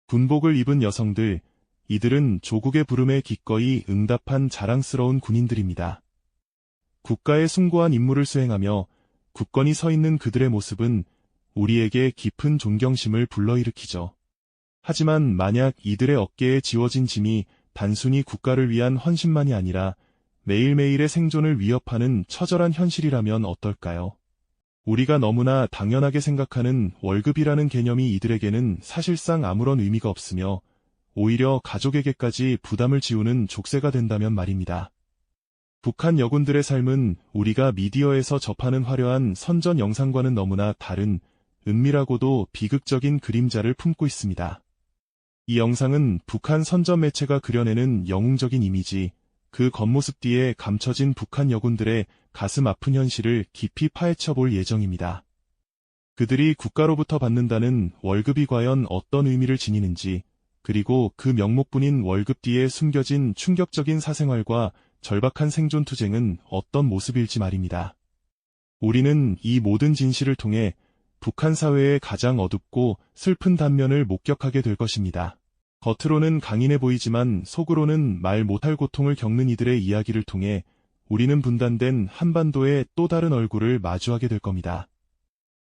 군복을 입은 여성들, 이들은 조국의 부름에 기꺼이 응답한 자랑스러운 군인들입니다. 국가의 숭고한 임무를 수행하며 굳건히 서 있는 그들의 모습은 우리에게 깊은 존경심을 불러일으키죠. 하지만 만약 이들의 어깨에 지워진 짐이 단순히 국가를 위한 헌신만이 아니라 매일매일의 생존을 위협하는 처절한 현실이라면 어떨까요? 우리가 너무나 당연하게 생각하는 월급이라는 개념이 이들에게는 사실상 아무런 의미가 없으며 오히려 가족에게까지 부담을 지우는 족쇄가 된다면 말입니다. 북한 여군들의 삶은 우리가 미디어에서 접하는 화려한 선전 영상과는 너무나 다른 은밀하고도 비극적인 그림자를 품고 있습니다. 이 영상은 북한 선전 매체가 그려내는 영웅적인 이미지, 그 겉모습 뒤에 감춰진 북한 여군들의 가슴 아픈 현실을 깊이 파헤쳐 볼 예정입니다. 그들이 국가로부터 받는다는 월급이 과연 어떤 의미를 지니는지, 그리고 그 명목뿐인 월급 뒤에 숨겨진 충격적인 사생활과 절박한 생존 투쟁은 어떤 모습일지 말입니다. 우리는 이 모든 진실을 통해 북한 사회의 가장 어둡고 슬픈 단면을 목격하게 될 것입니다. 겉으로는 강인해 보이지만 속으로는 말 못할 고통을 겪는 이들의 이야기를 통해 우리는 분단된 한반도의 또 다른 얼굴을 마주하게 될 겁니다.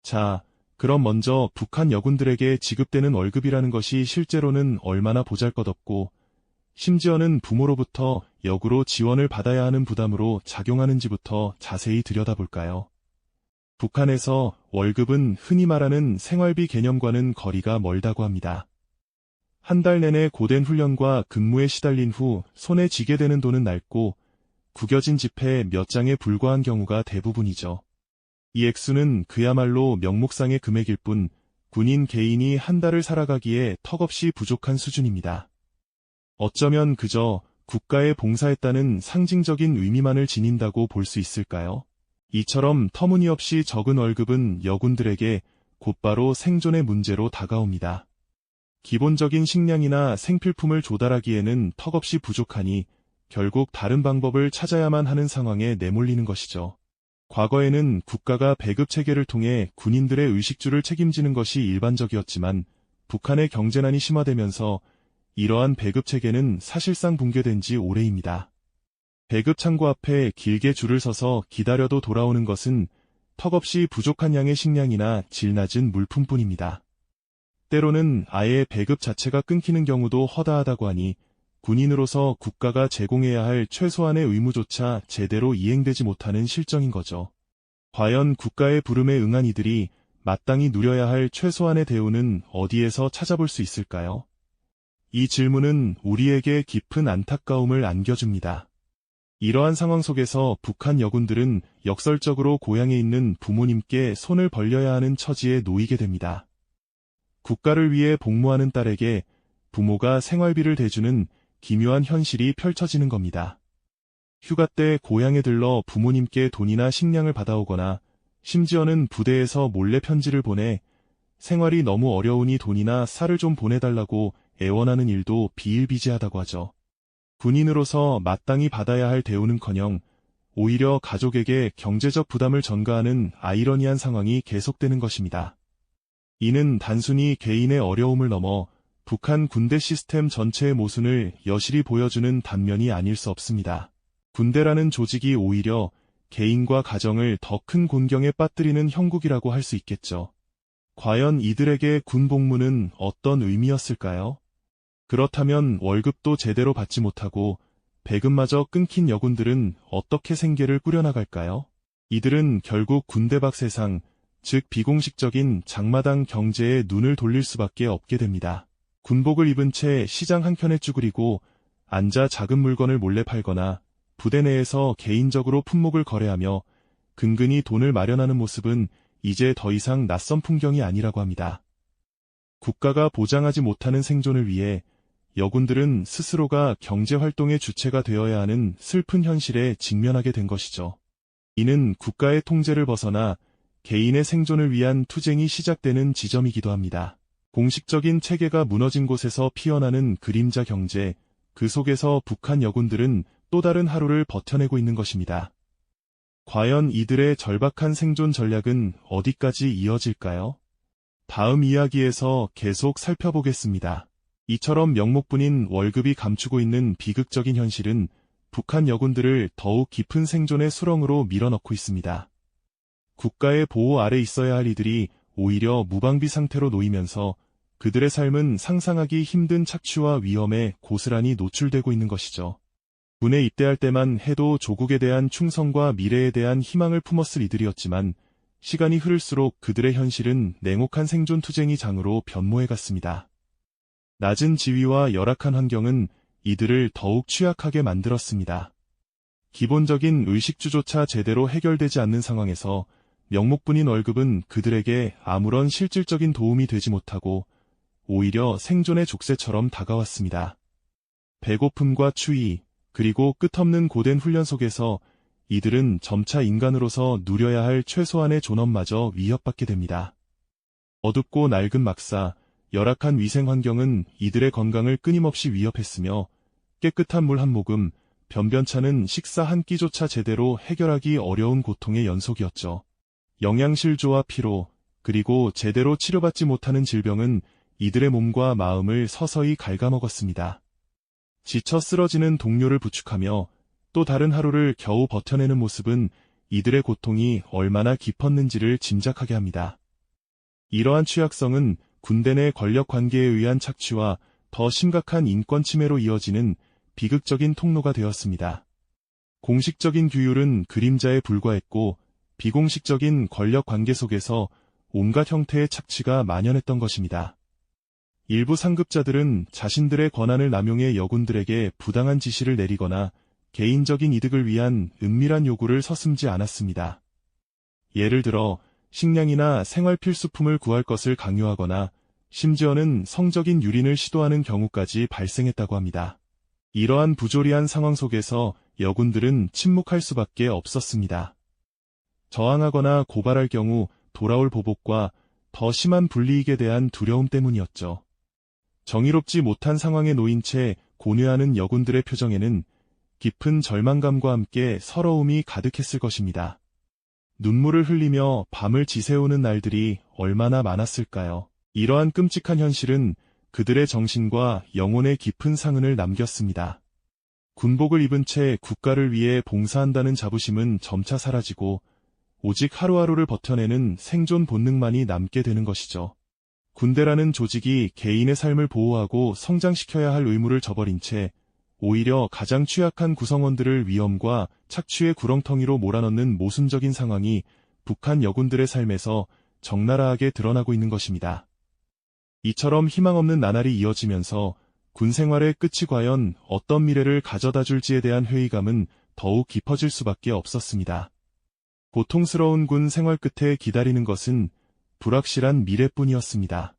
자, 그럼 먼저 북한 여군들에게 지급되는 월급이라는 것이 실제로는 얼마나 보잘것없고 심지어는 부모로부터 역으로 지원을 받아야 하는 부담으로 작용하는지부터 자세히 들여다볼까요? 북한에서 월급은 흔히 말하는 생활비 개념과는 거리가 멀다고 합니다. 한 달 내내 고된 훈련과 근무에 시달린 후 손에 쥐게 되는 돈은 낡고 구겨진 지폐 몇 장에 불과한 경우가 대부분이죠. 이 액수는 그야말로 명목상의 금액일 뿐 군인 개인이 한 달을 살아가기에 턱없이 부족한 수준입니다. 어쩌면 그저 국가에 봉사했다는 상징적인 의미만을 지닌다고 볼 수 있을까요? 이처럼 터무니없이 적은 월급은 여군들에게 곧바로 생존의 문제로 다가옵니다. 기본적인 식량이나 생필품을 조달하기에는 턱없이 부족하니 결국 다른 방법을 찾아야만 하는 상황에 내몰리는 것이죠. 과거에는 국가가 배급 체계를 통해 군인들의 의식주를 책임지는 것이 일반적이었지만 북한의 경제난이 심화되면서 이러한 배급 체계는 사실상 붕괴된 지 오래입니다. 배급 창고 앞에 길게 줄을 서서 기다려도 돌아오는 것은 턱없이 부족한 양의 식량이나 질 낮은 물품뿐입니다. 때로는 아예 배급 자체가 끊기는 경우도 허다하다고 하니 군인으로서 국가가 제공해야 할 최소한의 의무조차 제대로 이행되지 못하는 실정인 거죠. 과연 국가의 부름에 응한 이들이 마땅히 누려야 할 최소한의 대우는 어디에서 찾아볼 수 있을까요? 이 질문은 우리에게 깊은 안타까움을 안겨줍니다. 이러한 상황 속에서 북한 여군들은 역설적으로 고향에 있는 부모님께 손을 벌려야 하는 처지에 놓이게 됩니다. 국가를 위해 복무하는 딸에게 부모가 생활비를 대주는 기묘한 현실이 펼쳐지는 겁니다. 휴가 때 고향에 들러 부모님께 돈이나 식량을 받아오거나 심지어는 부대에서 몰래 편지를 보내 생활이 너무 어려우니 돈이나 쌀을 좀 보내달라고 애원하는 일도 비일비재하다고 하죠. 군인으로서 마땅히 받아야 할 대우는커녕 오히려 가족에게 경제적 부담을 전가하는 아이러니한 상황이 계속되는 것입니다. 이는 단순히 개인의 어려움을 넘어 북한 군대 시스템 전체의 모순을 여실히 보여주는 단면이 아닐 수 없습니다. 군대라는 조직이 오히려 개인과 가정을 더 큰 곤경에 빠뜨리는 형국이라고 할 수 있겠죠. 과연 이들에게 군 복무는 어떤 의미였을까요? 그렇다면 월급도 제대로 받지 못하고 배급마저 끊긴 여군들은 어떻게 생계를 꾸려나갈까요? 이들은 결국 군대 밖 세상, 즉 비공식적인 장마당 경제에 눈을 돌릴 수밖에 없게 됩니다. 군복을 입은 채 시장 한켠에 쭈그리고 앉아 작은 물건을 몰래 팔거나 부대 내에서 개인적으로 품목을 거래하며 근근히 돈을 마련하는 모습은 이제 더 이상 낯선 풍경이 아니라고 합니다. 국가가 보장하지 못하는 생존을 위해 여군들은 스스로가 경제활동의 주체가 되어야 하는 슬픈 현실에 직면하게 된 것이죠. 이는 국가의 통제를 벗어나 개인의 생존을 위한 투쟁이 시작되는 지점이기도 합니다. 공식적인 체계가 무너진 곳에서 피어나는 그림자 경제, 그 속에서 북한 여군들은 또 다른 하루를 버텨내고 있는 것입니다. 과연 이들의 절박한 생존 전략은 어디까지 이어질까요? 다음 이야기에서 계속 살펴보겠습니다. 이처럼 명목뿐인 월급이 감추고 있는 비극적인 현실은 북한 여군들을 더욱 깊은 생존의 수렁으로 밀어넣고 있습니다. 국가의 보호 아래 있어야 할 이들이 오히려 무방비 상태로 놓이면서 그들의 삶은 상상하기 힘든 착취와 위험에 고스란히 노출되고 있는 것이죠. 군에 입대할 때만 해도 조국에 대한 충성과 미래에 대한 희망을 품었을 이들이었지만 시간이 흐를수록 그들의 현실은 냉혹한 생존 투쟁의 장으로 변모해갔습니다. 낮은 지위와 열악한 환경은 이들을 더욱 취약하게 만들었습니다. 기본적인 의식주조차 제대로 해결되지 않는 상황에서 명목뿐인 월급은 그들에게 아무런 실질적인 도움이 되지 못하고 오히려 생존의 족쇄처럼 다가왔습니다. 배고픔과 추위, 그리고 끝없는 고된 훈련 속에서 이들은 점차 인간으로서 누려야 할 최소한의 존엄마저 위협받게 됩니다. 어둡고 낡은 막사, 열악한 위생 환경은 이들의 건강을 끊임없이 위협했으며 깨끗한 물 한 모금, 변변찮은 식사 한 끼조차 제대로 해결하기 어려운 고통의 연속이었죠. 영양실조와 피로, 그리고 제대로 치료받지 못하는 질병은 이들의 몸과 마음을 서서히 갉아먹었습니다. 지쳐 쓰러지는 동료를 부축하며 또 다른 하루를 겨우 버텨내는 모습은 이들의 고통이 얼마나 깊었는지를 짐작하게 합니다. 이러한 취약성은 군대 내 권력 관계에 의한 착취와 더 심각한 인권 침해로 이어지는 비극적인 통로가 되었습니다. 공식적인 규율은 그림자에 불과했고 비공식적인 권력 관계 속에서 온갖 형태의 착취가 만연했던 것입니다. 일부 상급자들은 자신들의 권한을 남용해 여군들에게 부당한 지시를 내리거나 개인적인 이득을 위한 은밀한 요구를 서슴지 않았습니다. 예를 들어 식량이나 생활 필수품을 구할 것을 강요하거나 심지어는 성적인 유린을 시도하는 경우까지 발생했다고 합니다. 이러한 부조리한 상황 속에서 여군들은 침묵할 수밖에 없었습니다. 저항하거나 고발할 경우 돌아올 보복과 더 심한 불이익에 대한 두려움 때문이었죠. 정의롭지 못한 상황에 놓인 채 고뇌하는 여군들의 표정에는 깊은 절망감과 함께 서러움이 가득했을 것입니다. 눈물을 흘리며 밤을 지새우는 날들이 얼마나 많았을까요? 이러한 끔찍한 현실은 그들의 정신과 영혼에 깊은 상흔을 남겼습니다. 군복을 입은 채 국가를 위해 봉사한다는 자부심은 점차 사라지고 오직 하루하루를 버텨내는 생존 본능만이 남게 되는 것이죠. 군대라는 조직이 개인의 삶을 보호하고 성장시켜야 할 의무를 저버린 채 오히려 가장 취약한 구성원들을 위험과 착취의 구렁텅이로 몰아넣는 모순적인 상황이 북한 여군들의 삶에서 적나라하게 드러나고 있는 것입니다. 이처럼 희망 없는 나날이 이어지면서 군 생활의 끝이 과연 어떤 미래를 가져다 줄지에 대한 회의감은 더욱 깊어질 수밖에 없었습니다. 고통스러운 군 생활 끝에 기다리는 것은 불확실한 미래뿐이었습니다.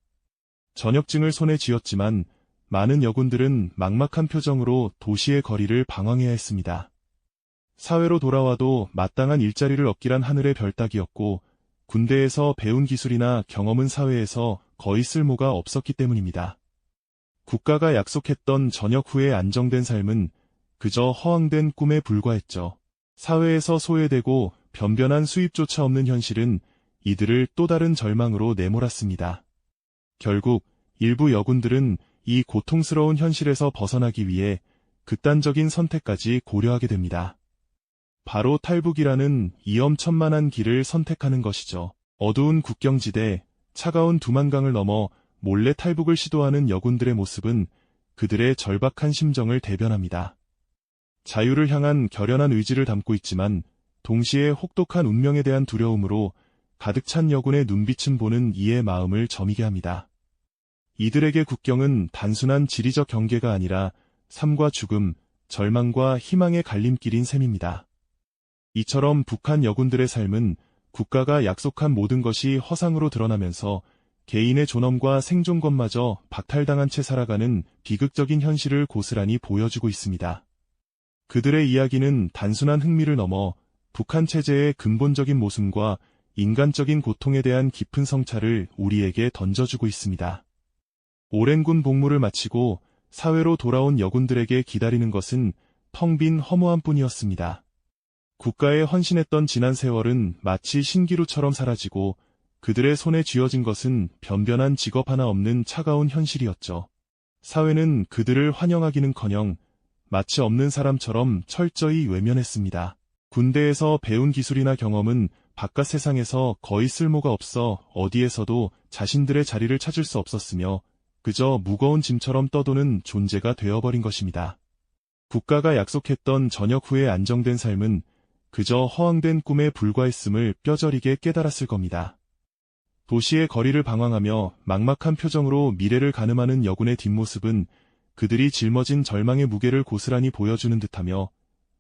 전역증을 손에 쥐었지만 많은 여군들은 막막한 표정으로 도시의 거리를 방황해야 했습니다. 사회로 돌아와도 마땅한 일자리를 얻기란 하늘의 별 따기였고 군대에서 배운 기술이나 경험은 사회에서 거의 쓸모가 없었기 때문입니다. 국가가 약속했던 전역 후의 안정된 삶은 그저 허황된 꿈에 불과했죠. 사회에서 소외되고 변변한 수입조차 없는 현실은 이들을 또 다른 절망으로 내몰았습니다. 결국 일부 여군들은 이 고통스러운 현실에서 벗어나기 위해 극단적인 선택까지 고려하게 됩니다. 바로 탈북이라는 위험천만한 길을 선택하는 것이죠. 어두운 국경지대, 차가운 두만강을 넘어 몰래 탈북을 시도하는 여군들의 모습은 그들의 절박한 심정을 대변합니다. 자유를 향한 결연한 의지를 담고 있지만 동시에 혹독한 운명에 대한 두려움으로 가득 찬 여군의 눈빛은 보는 이의 마음을 저미게 합니다. 이들에게 국경은 단순한 지리적 경계가 아니라 삶과 죽음, 절망과 희망의 갈림길인 셈입니다. 이처럼 북한 여군들의 삶은 국가가 약속한 모든 것이 허상으로 드러나면서 개인의 존엄과 생존권마저 박탈당한 채 살아가는 비극적인 현실을 고스란히 보여주고 있습니다. 그들의 이야기는 단순한 흥미를 넘어 북한 체제의 근본적인 모순과 인간적인 고통에 대한 깊은 성찰을 우리에게 던져주고 있습니다. 오랜 군 복무를 마치고 사회로 돌아온 여군들에게 기다리는 것은 텅 빈 허무함뿐이었습니다. 국가에 헌신했던 지난 세월은 마치 신기루처럼 사라지고 그들의 손에 쥐어진 것은 변변한 직업 하나 없는 차가운 현실이었죠. 사회는 그들을 환영하기는커녕 마치 없는 사람처럼 철저히 외면했습니다. 군대에서 배운 기술이나 경험은 바깥 세상에서 거의 쓸모가 없어 어디에서도 자신들의 자리를 찾을 수 없었으며 그저 무거운 짐처럼 떠도는 존재가 되어버린 것입니다. 국가가 약속했던 전역 후의 안정된 삶은 그저 허황된 꿈에 불과했음을 뼈저리게 깨달았을 겁니다. 도시의 거리를 방황하며 막막한 표정으로 미래를 가늠하는 여군의 뒷모습은 그들이 짊어진 절망의 무게를 고스란히 보여주는 듯하며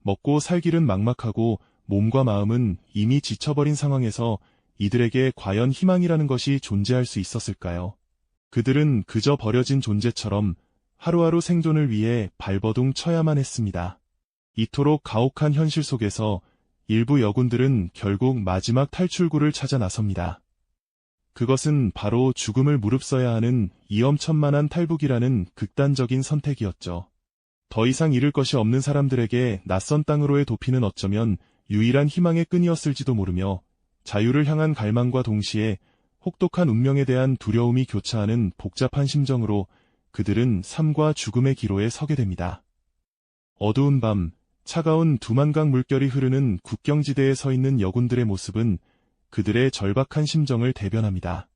먹고 살길은 막막하고 몸과 마음은 이미 지쳐버린 상황에서 이들에게 과연 희망이라는 것이 존재할 수 있었을까요? 그들은 그저 버려진 존재처럼 하루하루 생존을 위해 발버둥 쳐야만 했습니다. 이토록 가혹한 현실 속에서 일부 여군들은 결국 마지막 탈출구를 찾아 나섭니다. 그것은 바로 죽음을 무릅써야 하는 위험천만한 탈북이라는 극단적인 선택이었죠. 더 이상 잃을 것이 없는 사람들에게 낯선 땅으로의 도피는 어쩌면 유일한 희망의 끈이었을지도 모르며 자유를 향한 갈망과 동시에 혹독한 운명에 대한 두려움이 교차하는 복잡한 심정으로 그들은 삶과 죽음의 기로에 서게 됩니다. 어두운 밤, 차가운 두만강 물결이 흐르는 국경지대에 서 있는 여군들의 모습은 그들의 절박한 심정을 대변합니다.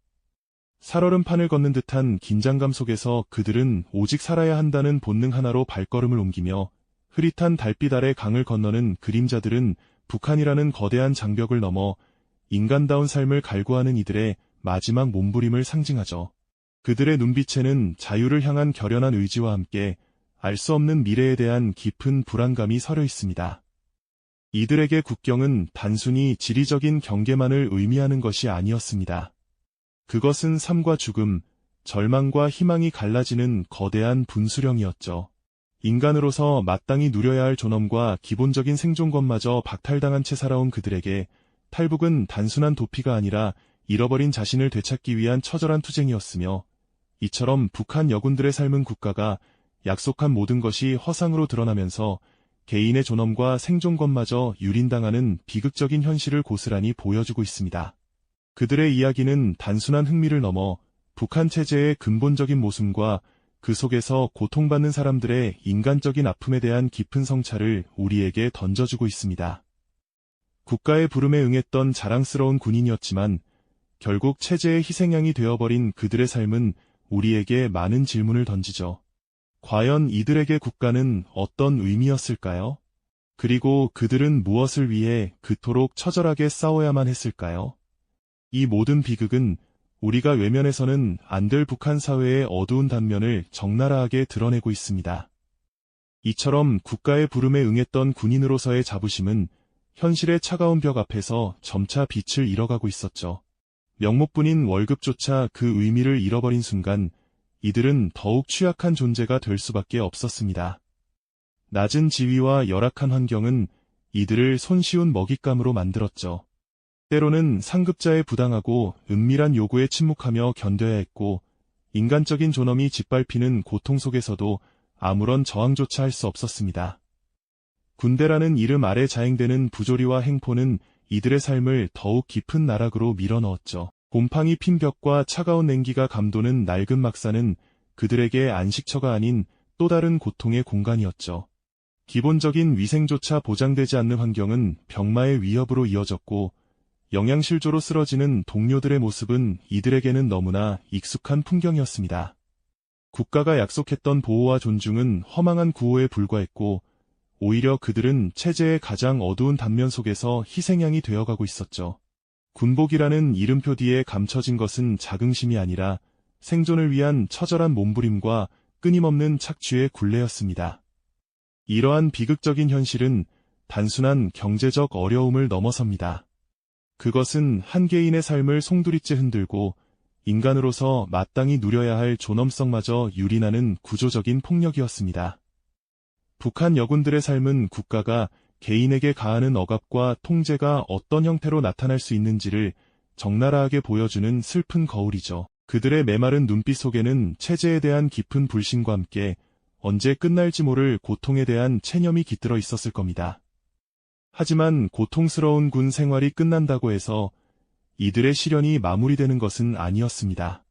살얼음판을 걷는 듯한 긴장감 속에서 그들은 오직 살아야 한다는 본능 하나로 발걸음을 옮기며 흐릿한 달빛 아래 강을 건너는 그림자들은 북한이라는 거대한 장벽을 넘어 인간다운 삶을 갈구하는 이들의 마지막 몸부림을 상징하죠. 그들의 눈빛에는 자유를 향한 결연한 의지와 함께 알 수 없는 미래에 대한 깊은 불안감이 서려 있습니다. 이들에게 국경은 단순히 지리적인 경계만을 의미하는 것이 아니었습니다. 그것은 삶과 죽음, 절망과 희망이 갈라지는 거대한 분수령이었죠. 인간으로서 마땅히 누려야 할 존엄과 기본적인 생존권마저 박탈당한 채 살아온 그들에게 탈북은 단순한 도피가 아니라 잃어버린 자신을 되찾기 위한 처절한 투쟁이었으며 이처럼 북한 여군들의 삶은 국가가 약속한 모든 것이 허상으로 드러나면서 개인의 존엄과 생존권마저 유린당하는 비극적인 현실을 고스란히 보여주고 있습니다. 그들의 이야기는 단순한 흥미를 넘어 북한 체제의 근본적인 모순과 그 속에서 고통받는 사람들의 인간적인 아픔에 대한 깊은 성찰을 우리에게 던져주고 있습니다. 국가의 부름에 응했던 자랑스러운 군인이었지만 결국 체제의 희생양이 되어버린 그들의 삶은 우리에게 많은 질문을 던지죠. 과연 이들에게 국가는 어떤 의미였을까요? 그리고 그들은 무엇을 위해 그토록 처절하게 싸워야만 했을까요? 이 모든 비극은 우리가 외면해서는 안 될 북한 사회의 어두운 단면을 적나라하게 드러내고 있습니다. 이처럼 국가의 부름에 응했던 군인으로서의 자부심은 현실의 차가운 벽 앞에서 점차 빛을 잃어가고 있었죠. 명목뿐인 월급조차 그 의미를 잃어버린 순간 이들은 더욱 취약한 존재가 될 수밖에 없었습니다. 낮은 지위와 열악한 환경은 이들을 손쉬운 먹잇감으로 만들었죠. 때로는 상급자의 부당하고 은밀한 요구에 침묵하며 견뎌야 했고 인간적인 존엄이 짓밟히는 고통 속에서도 아무런 저항조차 할 수 없었습니다. 군대라는 이름 아래 자행되는 부조리와 행포는 이들의 삶을 더욱 깊은 나락으로 밀어넣었죠. 곰팡이 핀 벽과 차가운 냉기가 감도는 낡은 막사는 그들에게 안식처가 아닌 또 다른 고통의 공간이었죠. 기본적인 위생조차 보장되지 않는 환경은 병마의 위협으로 이어졌고 영양실조로 쓰러지는 동료들의 모습은 이들에게는 너무나 익숙한 풍경이었습니다. 국가가 약속했던 보호와 존중은 허망한 구호에 불과했고 오히려 그들은 체제의 가장 어두운 단면 속에서 희생양이 되어가고 있었죠. 군복이라는 이름표 뒤에 감춰진 것은 자긍심이 아니라 생존을 위한 처절한 몸부림과 끊임없는 착취의 굴레였습니다. 이러한 비극적인 현실은 단순한 경제적 어려움을 넘어섭니다. 그것은 한 개인의 삶을 송두리째 흔들고 인간으로서 마땅히 누려야 할 존엄성마저 유린하는 구조적인 폭력이었습니다. 북한 여군들의 삶은 국가가 개인에게 가하는 억압과 통제가 어떤 형태로 나타날 수 있는지를 적나라하게 보여주는 슬픈 거울이죠. 그들의 메마른 눈빛 속에는 체제에 대한 깊은 불신과 함께 언제 끝날지 모를 고통에 대한 체념이 깃들어 있었을 겁니다. 하지만 고통스러운 군 생활이 끝난다고 해서 이들의 시련이 마무리되는 것은 아니었습니다.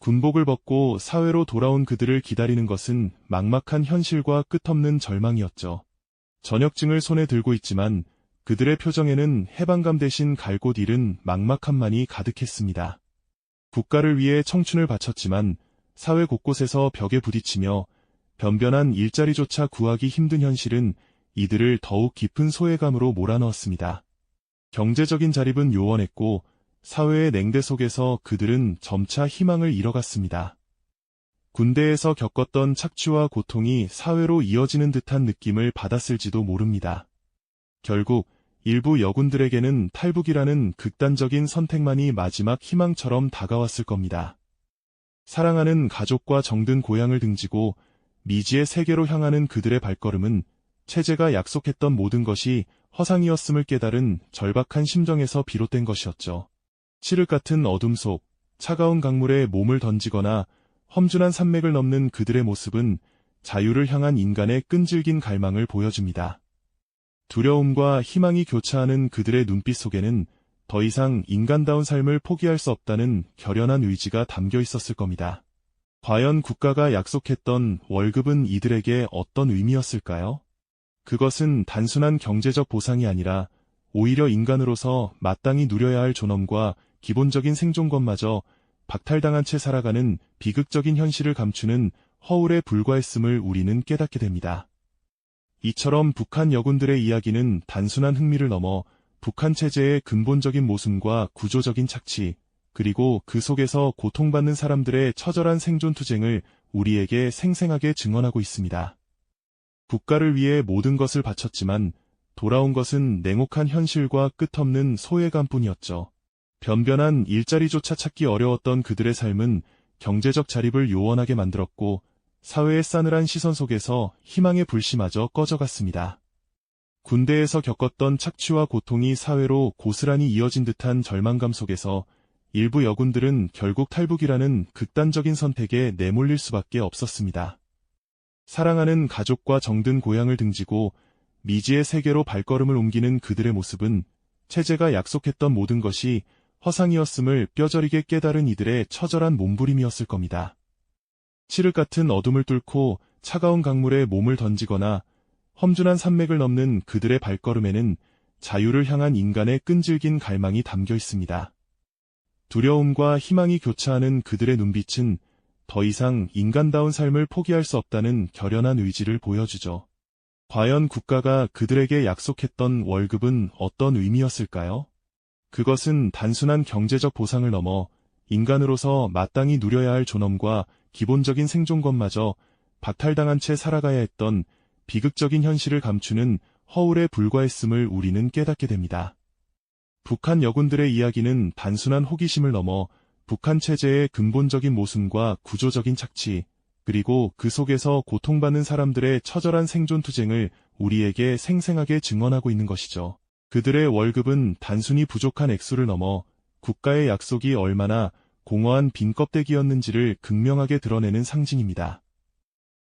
군복을 벗고 사회로 돌아온 그들을 기다리는 것은 막막한 현실과 끝없는 절망이었죠. 전역증을 손에 들고 있지만 그들의 표정에는 해방감 대신 갈 곳 잃은 막막함만이 가득했습니다. 국가를 위해 청춘을 바쳤지만 사회 곳곳에서 벽에 부딪히며 변변한 일자리조차 구하기 힘든 현실은 이들을 더욱 깊은 소외감으로 몰아넣었습니다. 경제적인 자립은 요원했고 사회의 냉대 속에서 그들은 점차 희망을 잃어갔습니다. 군대에서 겪었던 착취와 고통이 사회로 이어지는 듯한 느낌을 받았을지도 모릅니다. 결국 일부 여군들에게는 탈북이라는 극단적인 선택만이 마지막 희망처럼 다가왔을 겁니다. 사랑하는 가족과 정든 고향을 등지고 미지의 세계로 향하는 그들의 발걸음은 체제가 약속했던 모든 것이 허상이었음을 깨달은 절박한 심정에서 비롯된 것이었죠. 칠흑 같은 어둠 속 차가운 강물에 몸을 던지거나 험준한 산맥을 넘는 그들의 모습은 자유를 향한 인간의 끈질긴 갈망을 보여줍니다. 두려움과 희망이 교차하는 그들의 눈빛 속에는 더 이상 인간다운 삶을 포기할 수 없다는 결연한 의지가 담겨 있었을 겁니다. 과연 국가가 약속했던 월급은 이들에게 어떤 의미였을까요? 그것은 단순한 경제적 보상이 아니라 오히려 인간으로서 마땅히 누려야 할 존엄과 기본적인 생존권마저 박탈당한 채 살아가는 비극적인 현실을 감추는 허울에 불과했음을 우리는 깨닫게 됩니다. 이처럼 북한 여군들의 이야기는 단순한 흥미를 넘어 북한 체제의 근본적인 모순과 구조적인 착취, 그리고 그 속에서 고통받는 사람들의 처절한 생존투쟁을 우리에게 생생하게 증언하고 있습니다. 국가를 위해 모든 것을 바쳤지만 돌아온 것은 냉혹한 현실과 끝없는 소외감뿐이었죠. 변변한 일자리조차 찾기 어려웠던 그들의 삶은 경제적 자립을 요원하게 만들었고 사회의 싸늘한 시선 속에서 희망의 불씨마저 꺼져갔습니다. 군대에서 겪었던 착취와 고통이 사회로 고스란히 이어진 듯한 절망감 속에서 일부 여군들은 결국 탈북이라는 극단적인 선택에 내몰릴 수밖에 없었습니다. 사랑하는 가족과 정든 고향을 등지고 미지의 세계로 발걸음을 옮기는 그들의 모습은 체제가 약속했던 모든 것이 허상이었음을 뼈저리게 깨달은 이들의 처절한 몸부림이었을 겁니다. 칠흑 같은 어둠을 뚫고 차가운 강물에 몸을 던지거나 험준한 산맥을 넘는 그들의 발걸음에는 자유를 향한 인간의 끈질긴 갈망이 담겨 있습니다. 두려움과 희망이 교차하는 그들의 눈빛은 더 이상 인간다운 삶을 포기할 수 없다는 결연한 의지를 보여주죠. 과연 국가가 그들에게 약속했던 월급은 어떤 의미였을까요? 그것은 단순한 경제적 보상을 넘어 인간으로서 마땅히 누려야 할 존엄과 기본적인 생존권마저 박탈당한 채 살아가야 했던 비극적인 현실을 감추는 허울에 불과했음을 우리는 깨닫게 됩니다. 북한 여군들의 이야기는 단순한 호기심을 넘어 북한 체제의 근본적인 모순과 구조적인 착취, 그리고 그 속에서 고통받는 사람들의 처절한 생존투쟁을 우리에게 생생하게 증언하고 있는 것이죠. 그들의 월급은 단순히 부족한 액수를 넘어 국가의 약속이 얼마나 공허한 빈 껍데기였는지를 극명하게 드러내는 상징입니다.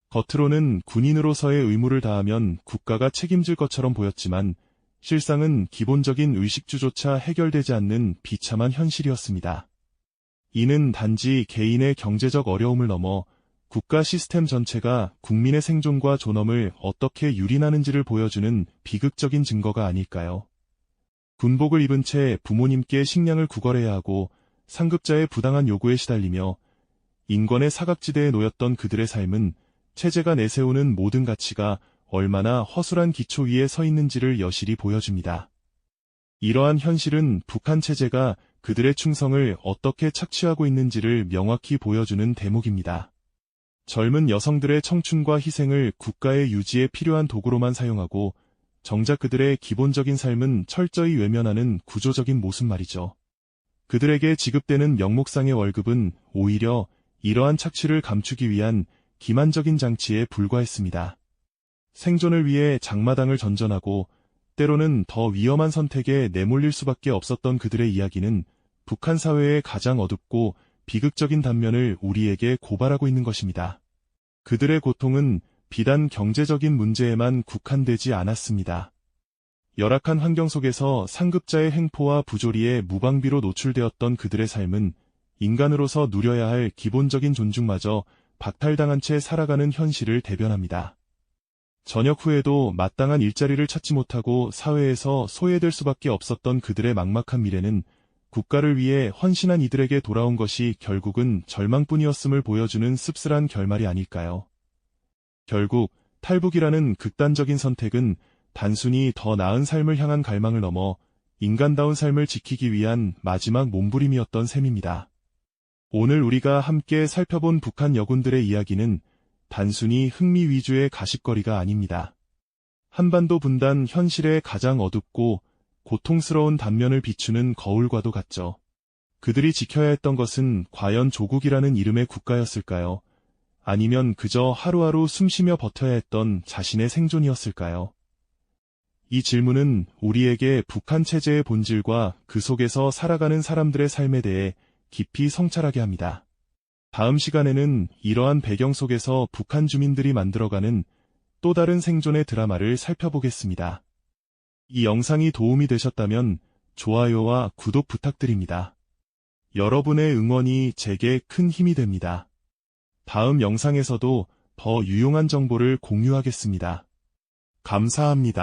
겉으로는 군인으로서의 의무를 다하면 국가가 책임질 것처럼 보였지만 실상은 기본적인 의식주조차 해결되지 않는 비참한 현실이었습니다. 이는 단지 개인의 경제적 어려움을 넘어 국가 시스템 전체가 국민의 생존과 존엄을 어떻게 유린하는지를 보여주는 비극적인 증거가 아닐까요? 군복을 입은 채 부모님께 식량을 구걸해야 하고 상급자의 부당한 요구에 시달리며 인권의 사각지대에 놓였던 그들의 삶은 체제가 내세우는 모든 가치가 얼마나 허술한 기초 위에 서 있는지를 여실히 보여줍니다. 이러한 현실은 북한 체제가 그들의 충성을 어떻게 착취하고 있는지를 명확히 보여주는 대목입니다. 젊은 여성들의 청춘과 희생을 국가의 유지에 필요한 도구로만 사용하고 정작 그들의 기본적인 삶은 철저히 외면하는 구조적인 모습 말이죠. 그들에게 지급되는 명목상의 월급은 오히려 이러한 착취를 감추기 위한 기만적인 장치에 불과했습니다. 생존을 위해 장마당을 전전하고 때로는 더 위험한 선택에 내몰릴 수밖에 없었던 그들의 이야기는 북한 사회의 가장 어둡고 비극적인 단면을 우리에게 고발하고 있는 것입니다. 그들의 고통은 비단 경제적인 문제에만 국한되지 않았습니다. 열악한 환경 속에서 상급자의 횡포와 부조리에 무방비로 노출되었던 그들의 삶은 인간으로서 누려야 할 기본적인 존중마저 박탈당한 채 살아가는 현실을 대변합니다. 전역 후에도 마땅한 일자리를 찾지 못하고 사회에서 소외될 수밖에 없었던 그들의 막막한 미래는 국가를 위해 헌신한 이들에게 돌아온 것이 결국은 절망뿐이었음을 보여주는 씁쓸한 결말이 아닐까요? 결국 탈북이라는 극단적인 선택은 단순히 더 나은 삶을 향한 갈망을 넘어 인간다운 삶을 지키기 위한 마지막 몸부림이었던 셈입니다. 오늘 우리가 함께 살펴본 북한 여군들의 이야기는 단순히 흥미 위주의 가십거리가 아닙니다. 한반도 분단 현실의 가장 어둡고 고통스러운 단면을 비추는 거울과도 같죠. 그들이 지켜야 했던 것은 과연 조국이라는 이름의 국가였을까요? 아니면 그저 하루하루 숨쉬며 버텨야 했던 자신의 생존이었을까요? 이 질문은 우리에게 북한 체제의 본질과 그 속에서 살아가는 사람들의 삶에 대해 깊이 성찰하게 합니다. 다음 시간에는 이러한 배경 속에서 북한 주민들이 만들어가는 또 다른 생존의 드라마를 살펴보겠습니다. 이 영상이 도움이 되셨다면 좋아요와 구독 부탁드립니다. 여러분의 응원이 제게 큰 힘이 됩니다. 다음 영상에서도 더 유용한 정보를 공유하겠습니다. 감사합니다.